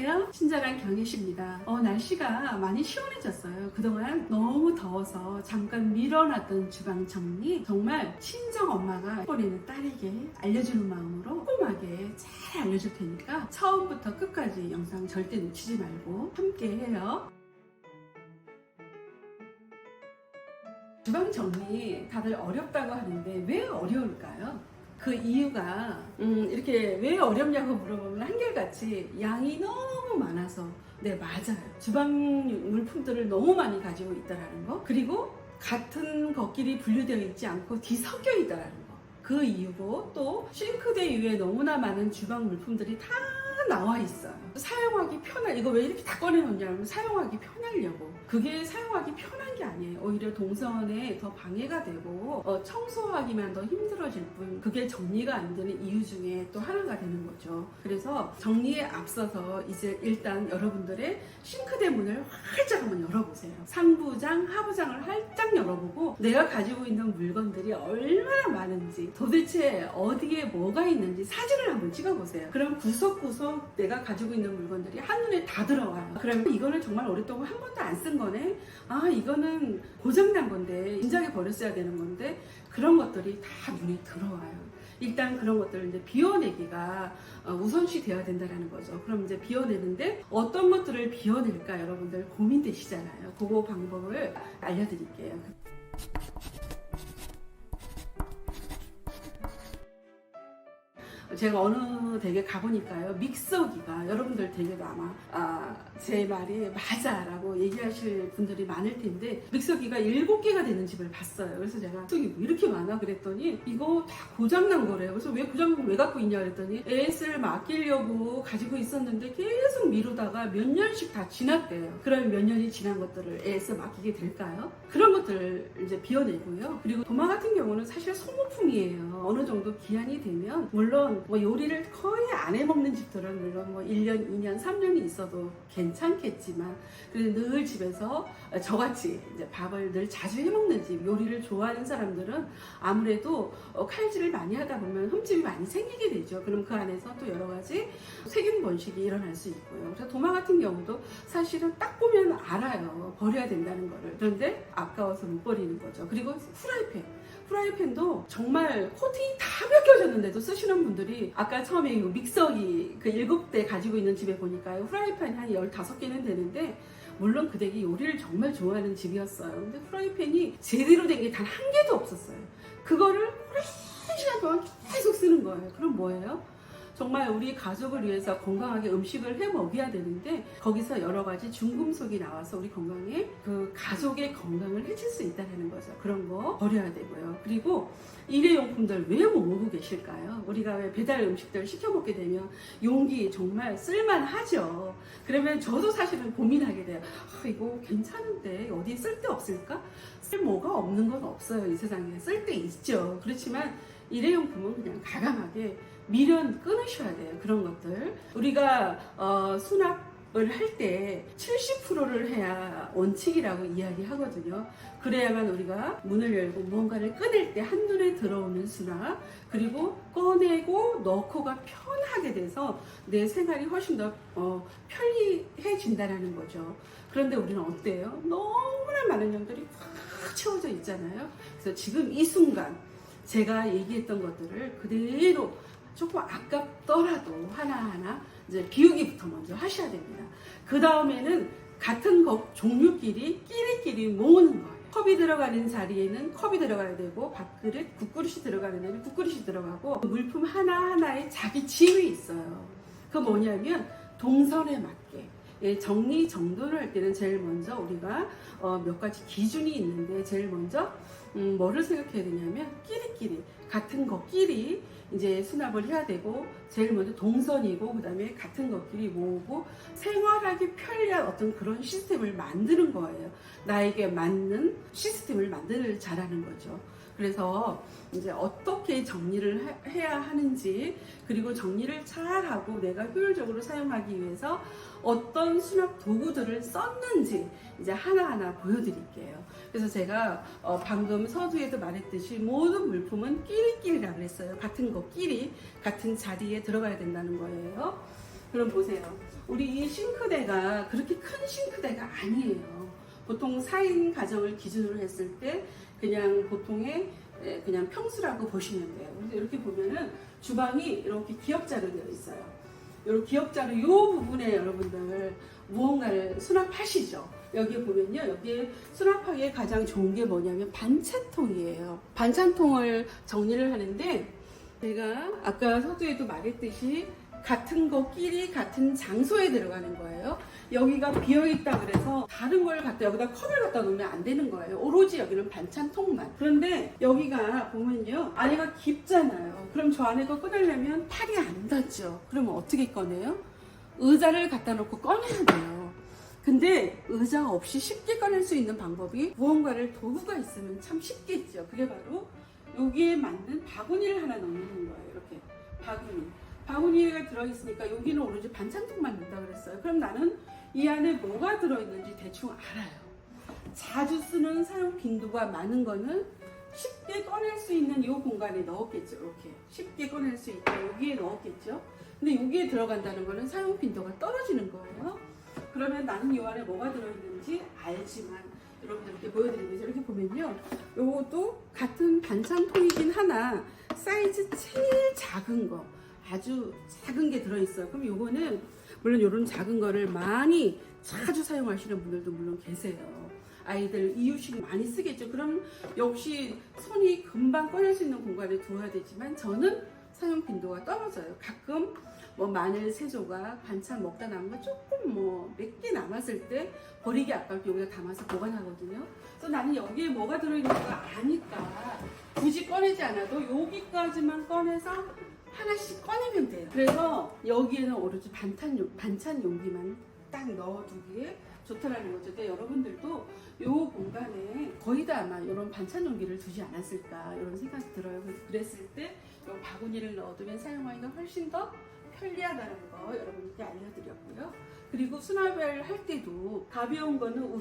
안녕하세요. 친절한 경희씨입니다. 날씨가 많이 시원해졌어요. 그동안 너무 더워서 잠깐 밀어놨던 주방 정리 정말 친정 엄마가 해버리는 딸에게 알려주는 마음으로 꼼꼼하게 잘 알려줄 테니까 처음부터 끝까지 영상 절대 놓치지 말고 함께 해요. 주방 정리 다들 어렵다고 하는데 왜 어려울까요? 그 이유가 이렇게 왜 어렵냐고 물어보면 한결같이 양이 너무 많아서 네 맞아요. 주방 물품들을 너무 많이 가지고 있다라는 거, 그리고 같은 것끼리 분류되어 있지 않고 뒤섞여 있다라는 거, 그 이유고, 또 싱크대 위에 너무나 많은 주방 물품들이 다 나와 있어요. 사용하기 편한, 이거 왜 이렇게 다 꺼내놓냐면 사용하기 편하려고. 그게 사용하기 편한 게 아니에요. 오히려 동선에 더 방해가 되고 청소하기만 더 힘들어질 뿐, 그게 정리가 안 되는 이유 중에 또 하나가 되는 거죠. 그래서 정리에 앞서서 이제 일단 여러분들의 싱크대 문을 활짝 한번 열어보세요. 상부장, 하부장을 활짝 열어보고 내가 가지고 있는 물건들이 얼마나 많은지, 도대체 어디에 뭐가 있는지 사진을 한번 찍어보세요. 그럼 구석구석 내가 가지고 있는 물건들이 한눈에 다 들어와요. 그럼 이거는 정말 오랫동안 한 번도 안 쓴 거네? 아, 이거는 고장난 건데, 진작에 버렸어야 되는 건데, 그런 것들이 다 눈에 들어와요. 일단 그런 것들을 이제 비워내기가 우선시 되어야 된다는 거죠. 그럼 이제 비워내는데 어떤 것들을 비워낼까 여러분들 고민되시잖아요. 그거 방법을 알려드릴게요. 제가 어느 댁에 가보니까요, 믹서기가, 여러분들 댁에도 아마 제 말이 맞아 라고 얘기하실 분들이 많을 텐데, 믹서기가 7개가 되는 집을 봤어요. 그래서 제가 믹서기 왜 이렇게 많아? 그랬더니 이거 다 고장난 거래요. 그래서 왜 고장난 거 왜 갖고 있냐 그랬더니 AS를 맡기려고 가지고 있었는데 계속 미루다가 몇 년씩 다 지났대요. 그러면 몇 년이 지난 것들을 AS 맡기게 될까요? 그런 것들을 이제 비워내고요. 그리고 도마 같은 경우는 사실 소모품이에요. 어느 정도 기한이 되면, 물론 뭐 요리를 거의 안 해먹는 집들은 물론 뭐 1년, 2년, 3년이 있어도 괜찮겠지만, 그래도 늘 집에서 저같이 이제 밥을 늘 자주 해먹는 집, 요리를 좋아하는 사람들은 아무래도 칼질을 많이 하다 보면 흠집이 많이 생기게 되죠. 그럼 그 안에서 또 여러 가지 세균 번식이 일어날 수 있고요. 그래서 도마 같은 경우도 사실은 딱 보면 알아요. 버려야 된다는 거를. 그런데 아까워서 못 버리는 거죠. 그리고 프라이팬도 정말 코팅이 다 벗겨졌는데도 쓰시는 분들이, 아까 처음에 이 믹서기 그 7대 가지고 있는 집에 보니까요, 프라이팬이 한 15개는 되는데, 물론 그 댁이 요리를 정말 좋아하는 집이었어요. 근데 프라이팬이 제대로 된 게 단 한 개도 없었어요. 그거를 오랜 시간 동안 계속 쓰는 거예요. 그럼 뭐예요? 정말 우리 가족을 위해서 건강하게 음식을 해 먹여야 되는데, 거기서 여러 가지 중금속이 나와서 우리 건강에, 그 가족의 건강을 해칠 수 있다는 거죠. 그런 거 버려야 되고요. 그리고 일회용품들 왜 못 먹고 계실까요? 우리가 왜 배달 음식들 시켜 먹게 되면 용기 정말 쓸만하죠. 그러면 저도 사실은 고민하게 돼요. 이거 괜찮은데 어디에 쓸데 없을까? 쓸모가 없는 건 없어요. 이 세상에 쓸데 있죠. 그렇지만 일회용품은 그냥 과감하게 미련 끊으셔야 돼요. 그런 것들. 우리가 수납을 할 때 70%를 해야 원칙이라고 이야기하거든요. 그래야만 우리가 문을 열고 무언가를 꺼낼 때 한눈에 들어오는 수납, 그리고 꺼내고 넣고가 편하게 돼서 내 생활이 훨씬 더 편리해진다는 거죠. 그런데 우리는 어때요? 너무나 많은 양들이 꽉 채워져 있잖아요. 그래서 지금 이 순간 제가 얘기했던 것들을 그대로 조금 아깝더라도 하나하나 이제 비우기부터 먼저 하셔야 됩니다. 그 다음에는 같은 것 종류끼리 끼리끼리 모으는 거예요. 컵이 들어가는 자리에는 컵이 들어가야 되고, 밥그릇, 국그릇이 들어가는 데는 국그릇이 들어가고, 물품 하나하나에 자기 짐이 있어요. 그 뭐냐면 동선에 맞게 정리정돈을 할 때는 제일 먼저 우리가 몇 가지 기준이 있는데, 제일 먼저 뭐를 생각해야 되냐면, 끼리끼리 같은 것끼리 이제 수납을 해야 되고, 제일 먼저 동선이고, 그 다음에 같은 것끼리 모으고 생활하기 편리한 어떤 그런 시스템을 만드는 거예요. 나에게 맞는 시스템을 만들 잘하는 거죠. 그래서 이제 어떻게 정리를 해야 하는지, 그리고 정리를 잘하고 내가 효율적으로 사용하기 위해서 어떤 수납 도구들을 썼는지 이제 하나하나 보여드릴게요. 그래서 제가 방금 서두에도 말했듯이 모든 물품은 끼리끼리라고 했어요. 같은 것끼리 같은 자리에 들어가야 된다는 거예요. 그럼 보세요. 우리 이 싱크대가 그렇게 큰 싱크대가 아니에요. 보통 4인 가정을 기준으로 했을 때 그냥 보통의 그냥 평수라고 보시면 돼요. 그래서 이렇게 보면은 주방이 이렇게 기역자로 되어 있어요. 이렇게 기역자로 이 부분에 여러분들 무언가를 수납하시죠. 여기에 보면요. 여기에 수납하기에 가장 좋은 게 뭐냐면 반찬통이에요. 반찬통을 정리를 하는데 제가 아까 서두에도 말했듯이 같은 것끼리 같은 장소에 들어가는 거예요. 여기가 비어있다 그래서 다른 걸 갖다 여기다 컵을 갖다 놓으면 안 되는 거예요. 오로지 여기는 반찬통만. 그런데 여기가 보면요. 안에가 깊잖아요. 그럼 저 안에 거 꺼내려면 팔이 안 닿죠. 그러면 어떻게 꺼내요? 의자를 갖다 놓고 꺼내야 돼요. 근데 의자 없이 쉽게 꺼낼 수 있는 방법이 무언가를 도구가 있으면 참 쉽겠죠. 그게 바로 여기에 맞는 바구니를 하나 넣는 거예요. 이렇게 바구니. 바구니가 들어있으니까 여기는 오로지 반찬통만 넣는다 그랬어요. 그럼 나는 이 안에 뭐가 들어있는지 대충 알아요. 자주 쓰는 사용 빈도가 많은 거는 쉽게 꺼낼 수 있는 이 공간에 넣었겠죠. 이렇게 쉽게 꺼낼 수 있게 여기에 넣었겠죠. 근데 여기에 들어간다는 거는 사용 빈도가 떨어지는 거예요. 그러면 나는 이 안에 뭐가 들어있는지 알지만 여러분들께 보여드리면서 이렇게 보면요. 요것도 같은 반찬통이긴 하나 사이즈 제일 작은 거 아주 작은 게 들어있어요. 그럼 요거는 물론 이런 작은 거를 많이 자주 사용하시는 분들도 물론 계세요. 아이들 이유식 많이 쓰겠죠. 그럼 역시 손이 금방 꺼낼 수 있는 공간에 두어야 되지만 저는 사용 빈도가 떨어져요. 가끔 뭐 마늘 3조각 반찬 먹다 남은 거 조금 뭐 몇 개 남았을 때 버리기 아깝게 여기다 담아서 보관하거든요. 그래서 나는 여기에 뭐가 들어있는 거 아니까 굳이 꺼내지 않아도 여기까지만 꺼내서 하나씩 꺼내면 돼요. 그래서 여기에는 오로지 반찬 용기만 딱 넣어두기에 좋다라는 거죠. 근데 여러분들도 이 공간에 거의 다 아마 이런 반찬 용기를 두지 않았을까 이런 생각이 들어요. 그래서 그랬을 때 이 바구니를 넣어두면 사용하기가 훨씬 더 편리하다는 거 여러분께 알려드렸고요. 그리고 수납을 할 때도 가벼운 거는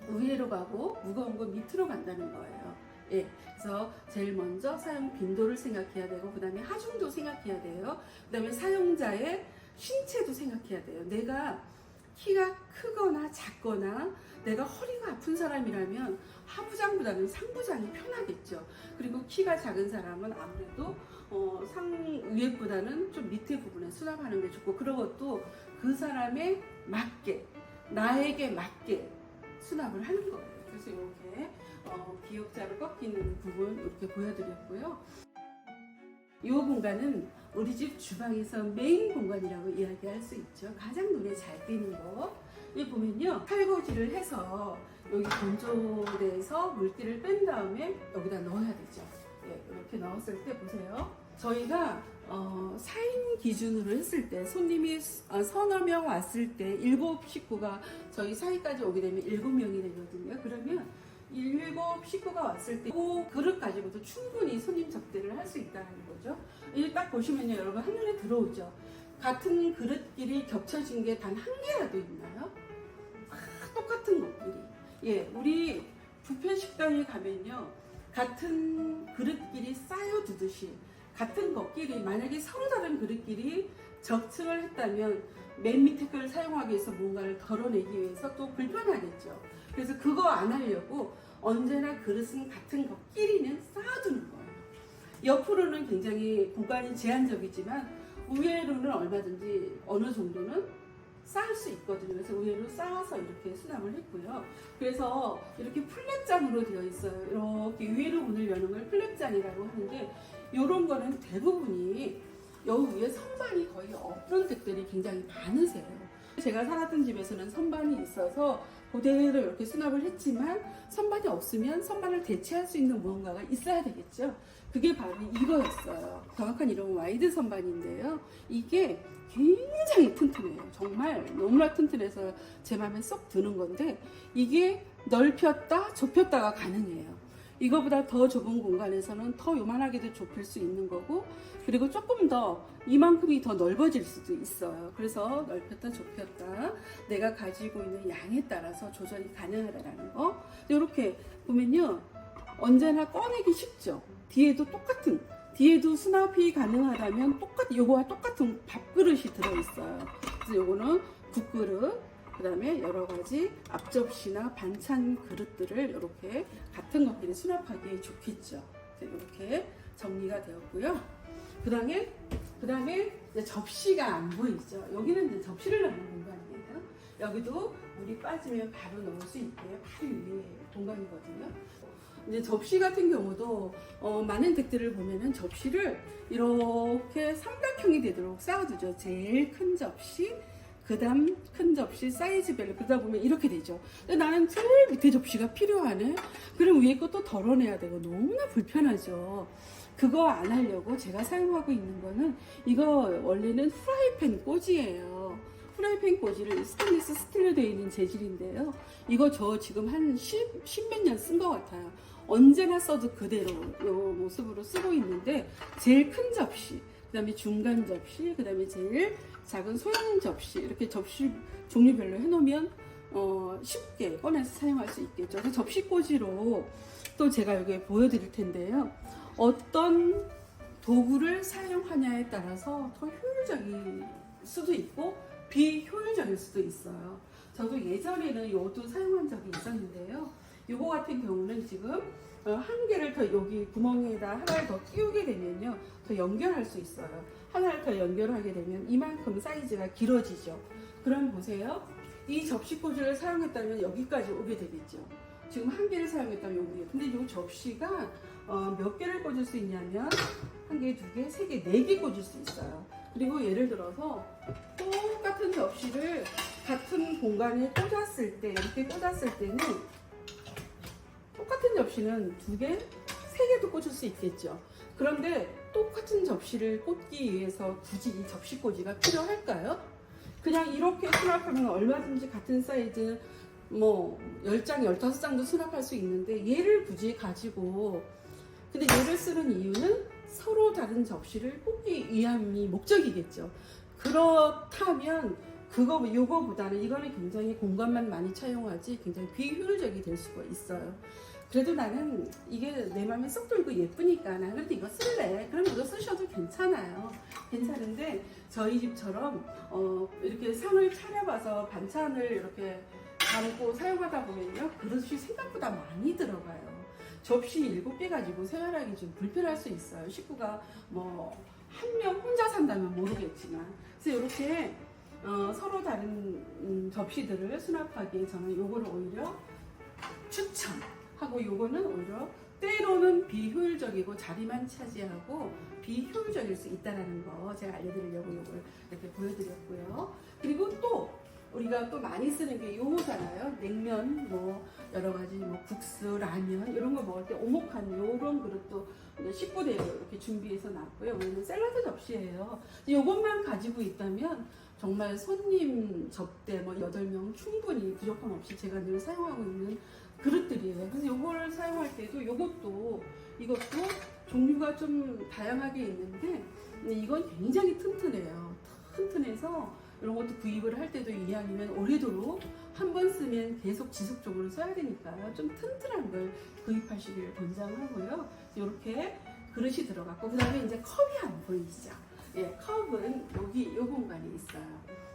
위로 가고 무거운 건 밑으로 간다는 거예요. 예, 그래서 제일 먼저 사용 빈도를 생각해야 되고 그 다음에 하중도 생각해야 돼요. 그 다음에 사용자의 신체도 생각해야 돼요. 내가 키가 크거나 작거나 내가 허리가 아픈 사람이라면 하부장보다는 상부장이 편하겠죠. 그리고 키가 작은 사람은 아무래도 상위보다는 좀 밑에 부분에 수납하는 게 좋고 그런 것도 그 사람에 맞게 나에게 맞게 수납을 하는 거예요. 그래서 이렇게 기역자로 꺾이는 부분 이렇게 보여드렸고요. 이 공간은 우리 집 주방에서 메인 공간이라고 이야기할 수 있죠. 가장 눈에 잘 띄는 거. 여기 보면요. 칼거지를 해서 여기 건조대에서 물기를 뺀 다음에 여기다 넣어야 되죠. 예, 이렇게 넣었을 때 보세요. 저희가 4인 기준으로 했을 때 손님이 서너 명 왔을 때 7 식구가 저희 사이까지 오게 되면 7명이 되거든요. 그러면 7 식구가 왔을 때 그 그릇 가지고도 충분히 손님 접대를 할 수 있다는 거죠. 이제 딱 보시면요. 여러분 한눈에 들어오죠. 같은 그릇끼리 겹쳐진 게 단 한 개라도 있나요? 똑같은 것끼리. 예, 우리 뷔페 식당에 가면요. 같은 그릇끼리 쌓여두듯이 같은 것끼리 만약에 서로 다른 그릇끼리 접층을 했다면 맨 밑에 걸 사용하기 위해서 뭔가를 덜어내기 위해서 또 불편하겠죠. 그래서 그거 안 하려고 언제나 그릇은 같은 것끼리는 쌓아두는 거예요. 옆으로는 굉장히 공간이 제한적이지만 우회로는 얼마든지 어느 정도는 쌓을 수 있거든요. 그래서 우회로 쌓아서 이렇게 수납을 했고요. 그래서 이렇게 플랫장으로 되어 있어요. 이렇게 위로 문을 여는 걸 플랫장이라고 하는데 이런 거는 대부분이 여기 위에 선반이 거의 없는 댁들이 굉장히 많으세요. 제가 살았던 집에서는 선반이 있어서 그대로 이렇게 수납을 했지만 선반이 없으면 선반을 대체할 수 있는 무언가가 있어야 되겠죠. 그게 바로 이거였어요. 정확한 이름은 와이드 선반인데요. 이게 굉장히 튼튼해요. 정말 너무나 튼튼해서 제 마음에 쏙 드는 건데 이게 넓혔다 좁혔다가 가능해요. 이거보다 더 좁은 공간에서는 더 요만하게도 좁힐 수 있는 거고 그리고 조금 더 이만큼이 더 넓어질 수도 있어요. 그래서 넓혔다 좁혔다 내가 가지고 있는 양에 따라서 조절이 가능하다는 거. 이렇게 보면요. 언제나 꺼내기 쉽죠. 뒤에도 똑같은 뒤에도 수납이 가능하다면 요거와 똑같은 밥그릇이 들어있어요. 그래서 요거는 국그릇, 그 다음에 여러 가지 앞접시나 반찬 그릇들을 이렇게 같은 것끼리 수납하기에 좋겠죠. 이렇게 정리가 되었고요. 그 다음에 이제 접시가 안 보이죠. 여기는 이제 접시를 넣는 공간이에요. 여기도 물이 빠지면 바로 넣을 수 있게 바로 위에 공간이거든요. 이제 접시 같은 경우도 많은 댁들을 보면은 접시를 이렇게 삼각형이 되도록 쌓아두죠. 제일 큰 접시, 그 다음 큰 접시 사이즈별로 그러다 보면 이렇게 되죠. 근데 나는 제일 밑에 접시가 필요하네. 그럼 위에 것도 덜어내야 되고 너무나 불편하죠. 그거 안 하려고 제가 사용하고 있는 거는 이거 원래는 후라이팬 꽂이에요. 후라이팬 꽂이를 스테인리스 스틸로 되어 있는 재질인데요. 이거 저 지금 한 10몇 년 쓴 것 같아요. 언제나 써도 그대로 이 모습으로 쓰고 있는데 제일 큰 접시, 그 다음에 중간 접시, 그 다음에 제일 작은 소형 접시 이렇게 접시 종류별로 해놓으면 쉽게 꺼내서 사용할 수 있겠죠. 그래서 접시 꽂이로 또 제가 여기 보여드릴 텐데요. 어떤 도구를 사용하냐에 따라서 더 효율적일 수도 있고 비효율적일 수도 있어요. 저도 예전에는 요도 사용한 적이 있었는데요. 요거 같은 경우는 지금 한 개를 더 여기 구멍에다 하나를 더 끼우게 되면요, 더 연결할 수 있어요. 하나를 더 연결하게 되면 이만큼 사이즈가 길어지죠. 그럼 보세요. 이 접시 꽂이를 사용했다면 여기까지 오게 되겠죠. 지금 한 개를 사용했다면 여기. 근데 이 접시가 몇 개를 꽂을 수 있냐면 한 개, 두 개, 세 개, 네 개 꽂을 수 있어요. 그리고 예를 들어서 똑같은 접시를 같은 공간에 꽂았을 때, 이렇게 꽂았을 때는 똑같은 접시는 두 개, 세 개도 꽂을 수 있겠죠. 그런데 똑같은 접시를 꽂기 위해서 굳이 이 접시 꽂이가 필요할까요? 그냥 이렇게 수납하면 얼마든지 같은 사이즈 뭐 10장, 15장도 수납할 수 있는데 얘를 굳이 가지고, 근데 얘를 쓰는 이유는 서로 다른 접시를 꽂기 위함이 목적이겠죠. 그렇다면 요거보다는 이거는 굉장히 공간만 많이 차용하지 굉장히 비효율적이 될 수가 있어요. 그래도 나는 이게 내 마음에 쏙 들고 예쁘니까 나 그래도 이거 쓸래. 그럼 이거 쓰셔도 괜찮아요. 괜찮은데 저희 집처럼 이렇게 상을 차려봐서 반찬을 이렇게 담고 사용하다 보면요, 그릇이 생각보다 많이 들어가요. 접시 7개 가지고 생활하기 좀 불편할 수 있어요. 식구가 뭐 한 명 혼자 산다면 모르겠지만. 그래서 이렇게 서로 다른 접시들을 수납하기에 저는 요거를 오히려 추천하고, 요거는 오히려 때로는 비효율적이고 자리만 차지하고 비효율적일 수 있다는 거 제가 알려드리려고 요걸 이렇게 보여드렸고요. 그리고 또 우리가 또 많이 쓰는 게 요거잖아요. 냉면, 뭐 여러 가지 뭐 국수, 라면 이런 거 먹을 때 오목한 요런 그릇도 19대로 이렇게 준비해서 놨고요. 우리는 샐러드 접시예요. 요것만 가지고 있다면 정말 손님 접대 뭐 8명 충분히 부족함 없이 제가 늘 사용하고 있는 그릇들이에요. 그래서 요거를 사용할 때도 이것도 종류가 좀 다양하게 있는데 이건 굉장히 튼튼해요. 튼튼해서 이런 것도 구입을 할 때도 이왕이면 오래도록 한 번 쓰면 계속 지속적으로 써야 되니까 좀 튼튼한 걸 구입하시길 권장하고요. 이렇게 그릇이 들어갔고, 그 다음에 이제 컵이 안 보이시죠? 예, 컵은 여기 요 공간에 있어요.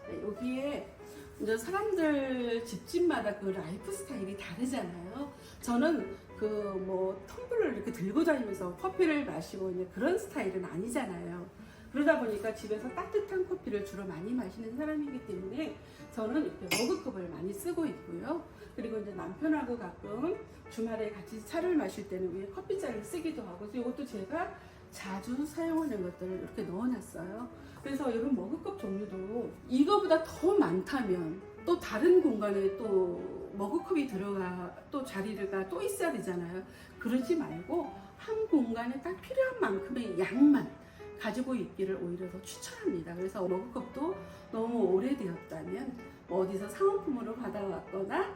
네, 여기에 이제 사람들 집집마다 그 라이프 스타일이 다르잖아요. 저는 그 뭐 텀블러를 이렇게 들고 다니면서 커피를 마시고 이제 그런 스타일은 아니잖아요. 그러다 보니까 집에서 따뜻한 커피를 주로 많이 마시는 사람이기 때문에 저는 이렇게 머그컵을 많이 쓰고 있고요. 그리고 이제 남편하고 가끔 주말에 같이 차를 마실 때는 위에 커피잔을 쓰기도 하고, 그래서 이것도 제가 자주 사용하는 것들을 이렇게 넣어놨어요. 그래서 이런 머그컵 종류도 이거보다 더 많다면 또 다른 공간에 또 머그컵이 들어가 또 자리가 또 있어야 되잖아요. 그러지 말고 한 공간에 딱 필요한 만큼의 양만 가지고 있기를 오히려 더 추천합니다. 그래서 머그컵도 너무 오래되었다면 뭐 어디서 상호품으로 받아왔거나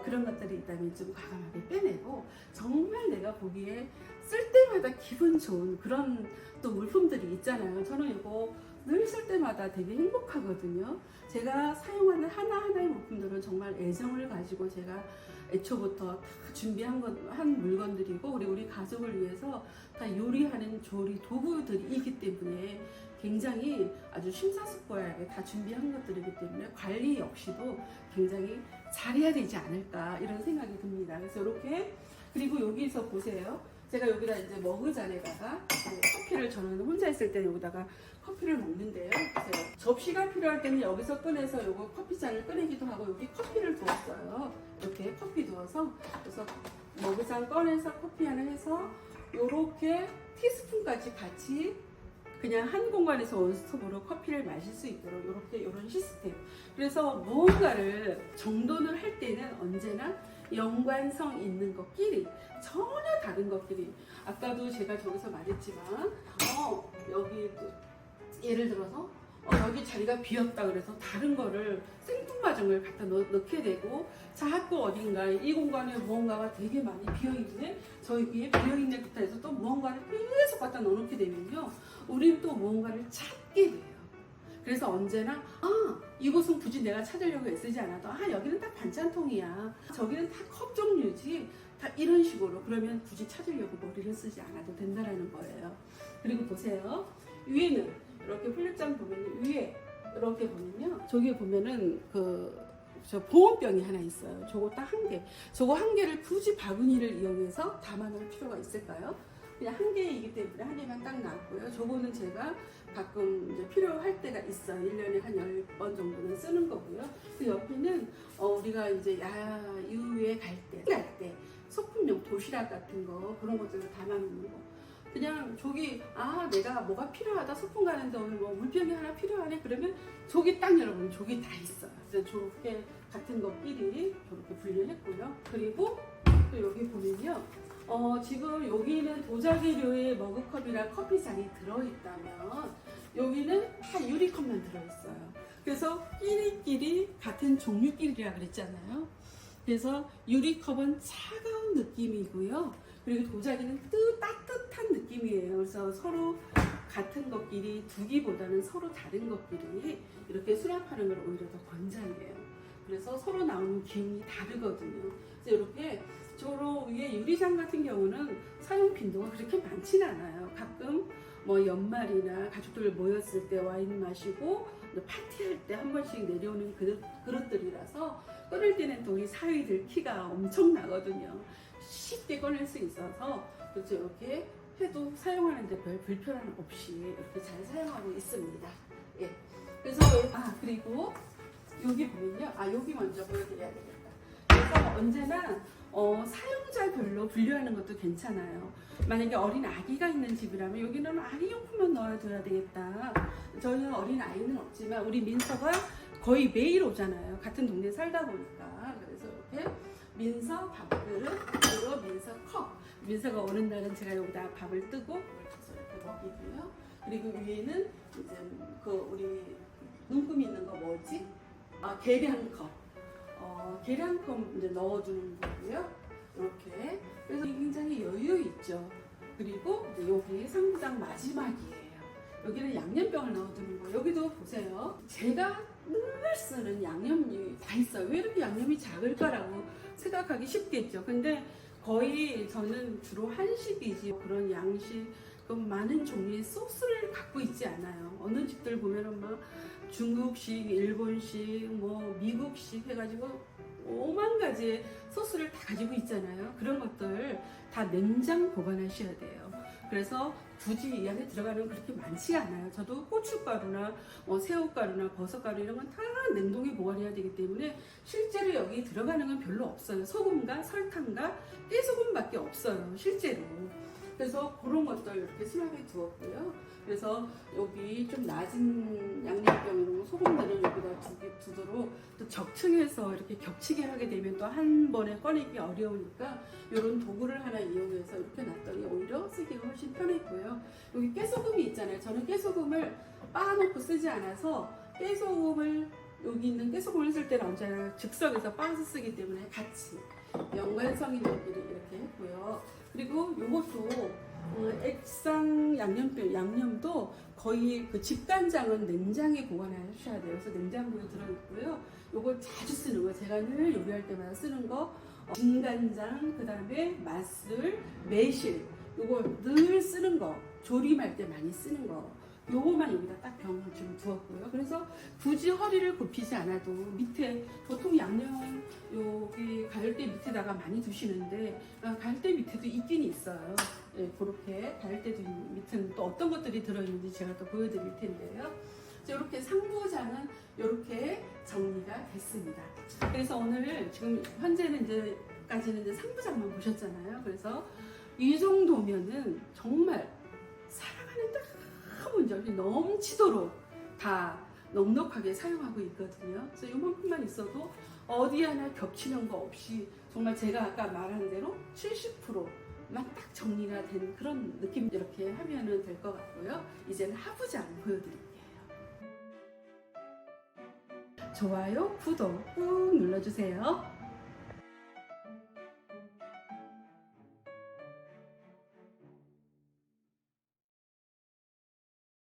그런 것들이 있다면 좀 과감하게 빼내고, 정말 내가 보기에 쓸 때마다 기분 좋은 그런 또 물품들이 있잖아요. 저는 이거 늘 쓸 때마다 되게 행복하거든요. 제가 사용하는 하나하나의 물품들은 물건들은 정말 애정을 가지고 제가 애초부터 다 준비한 한 물건들이고 우리 가족을 위해서 다 요리하는 조리 도구들이기 때문에 굉장히 아주 심사숙고하게 다 준비한 것들이기 때문에 관리 역시도 굉장히 잘해야 되지 않을까 이런 생각이 듭니다. 그래서 이렇게 그리고 여기서 보세요. 제가 여기다 이제 머그잔에다가 커피를 저는 혼자 있을 때 여기다가 커피를 먹는데요. 보세요. 접시가 필요할 때는 여기서 꺼내서 요거 커피잔을 꺼내기도 하고 여기 커피를 두었어요. 이렇게 커피 두어서 그래서 머그잔 꺼내서 커피 하나 해서 요렇게 티스푼까지 같이 그냥 한 공간에서 원스톱으로 커피를 마실 수 있도록 이렇게 이런 시스템. 그래서 무언가를 정돈을 할 때는 언제나 연관성 있는 것끼리 전혀 다른 것끼리 아까도 제가 저기서 말했지만 여기 예를 들어서 여기 자리가 비었다 그래서 다른 거를 생뚱마중을 갖다 넣게 되고 자꾸 어딘가에 이 공간에 무언가가 되게 많이 비어있는데 저기에 비어있는 듯해서 또 무언가를 계속 갖다 넣어놓게 되면요 우리는 또 무언가를 찾게 돼요. 그래서 언제나 이곳은 굳이 내가 찾으려고 애쓰지 않아도 여기는 다 반찬통이야 저기는 다 컵 종류지 다 이런 식으로 그러면 굳이 찾으려고 머리를 쓰지 않아도 된다라는 거예요. 그리고 보세요. 위에는 이렇게 플립장 보면 위에 이렇게 보면요 저기에 보면은 저 보온병이 하나 있어요. 저거 딱 한 개. 저거 한 개를 굳이 바구니를 이용해서 담아놓을 필요가 있을까요? 그냥 한 개이기 때문에 한 개만 딱 놨고요. 저거는 제가 가끔 이제 필요할 때가 있어요. 1년에 한 10번 정도는 쓰는 거고요. 그 옆에는 우리가 이제 야유회 갈 때 소품용 도시락 같은 거 그런 것들을 담아놓는 거. 그냥 저기 내가 뭐가 필요하다 소풍 가는데 오늘 뭐 물병이 하나 필요하네 그러면 저기 딱 열어보면 저기 다 있어요. 그래서 저렇게 같은 것끼리 저렇게 분류했고요. 그리고 또 여기 보면요. 지금 여기는 도자기류의 머그컵이랑 커피잔이 들어있다면 여기는 다 유리컵만 들어있어요. 그래서 끼리끼리 같은 종류끼리라 그랬잖아요. 그래서 유리컵은 차가운 느낌이고요. 그리고 도자기는 따뜻한 느낌이에요. 그래서 서로 같은 것끼리 두기보다는 서로 다른 것끼리 이렇게 수납하는 걸 오히려 더 권장해요. 그래서 서로 나오는 기운이 다르거든요. 그래서 이렇게 저로 위에 유리잔 같은 경우는 사용 빈도가 그렇게 많지는 않아요. 가끔 뭐 연말이나 가족들 모였을 때 와인 마시고 파티할 때 한 번씩 내려오는 그릇들이라서 꺼낼 때는 또 우리 사위들 키가 엄청나거든요. 쉽게 꺼낼 수 있어서 그래서 이렇게 해도 사용하는데 별 불편함 없이 이렇게 잘 사용하고 있습니다. 예. 그래서 그리고 여기 보면요. 여기 먼저 보여드려야 되겠다. 그래서 언제나 사용자별로 분류하는 것도 괜찮아요. 만약에 어린 아기가 있는 집이라면 여기는 아기용품만 넣어둬야 되겠다. 저희는 어린 아이는 없지만 우리 민서가 거의 매일 오잖아요. 같은 동네에 살다 보니까. 그래서 이렇게 민서 밥그릇, 그리고 민서 컵. 민서가 오는 날은 제가 여기다 밥을 뜨고 이렇게 먹이고요. 그리고 위에는 이제 우리 눈금 있는 거 뭐지? 계량컵. 계량컵 이제 넣어주는 거고요. 이렇게. 그래서 굉장히 여유 있죠. 그리고 이제 여기 상부장 마지막이에요. 여기는 양념병을 넣어두는 거. 여기도 보세요. 제가 늘 쓰는 양념이 다 있어요. 왜 이렇게 양념이 작을까라고 생각하기 쉽겠죠. 근데 거의 저는 주로 한식이지 그런 양식 많은 종류의 소스를 갖고 있지 않아요. 어느 집들 보면은 막 중국식, 일본식, 뭐 미국식 해가지고 5만 가지의 소스를 다 가지고 있잖아요. 그런 것들 다 냉장 보관하셔야 돼요. 그래서 굳이 이 안에 들어가는 그렇게 많지 않아요. 저도 고춧가루나 새우가루나 버섯가루 이런 건 다 냉동에 보관해야 되기 때문에 실제로 여기 들어가는 건 별로 없어요. 소금과 설탕과 깨소금밖에 없어요. 실제로. 그래서 그런 것들 이렇게 수납해 두었고요. 그래서 여기 좀 낮은 양념병으로 소금들을 여기다 두도록 또 적층해서 이렇게 겹치게 하게 되면 또 한 번에 꺼내기 어려우니까 이런 도구를 하나 이용해서 이렇게 놨더니 오히려 쓰기가 훨씬 편했고요. 여기 깨소금이 있잖아요. 저는 깨소금을 빻아놓고 쓰지 않아서 깨소금을 여기 있는 깨소금을 쓸 때는 언제나 즉석에서 빻아서 쓰기 때문에 같이 연관성이 여기를 이렇게 했고요. 그리고 요것도 액상 양념도 거의 그 집간장은 냉장에 보관하셔야 돼요. 그래서 냉장고에 들어있고요. 요걸 자주 쓰는 거예요. 제가 늘 요리할 때마다 쓰는 거 진간장, 그 다음에 맛술, 매실 요거 늘 쓰는 거, 조림할 때 많이 쓰는 거 요거만 여기다 딱 병을 두었고요. 그래서 굳이 허리를 굽히지 않아도 밑에 보통 양념 여기 가열대 밑에다가 많이 두시는데 가열대 밑에도 있긴 있어요. 예, 그렇게 가열대 밑에는 또 어떤 것들이 들어있는지 제가 또 보여드릴 텐데요. 이렇게 상부장은 이렇게 정리가 됐습니다. 그래서 오늘 지금 현재는 이제까지는 이제 상부장만 보셨잖아요. 그래서 이 정도면은 정말 사랑하는데 아무 문제 없이 넘치도록 다 넉넉하게 사용하고 있거든요. 그래서 이만큼만 있어도 어디 하나 겹치는 거 없이 정말 제가 아까 말한 대로 70%만 딱 정리가 된 그런 느낌 이렇게 하면은 될 것 같고요. 이제는 하부장 보여드릴게요. 좋아요, 구독 꾹 눌러주세요.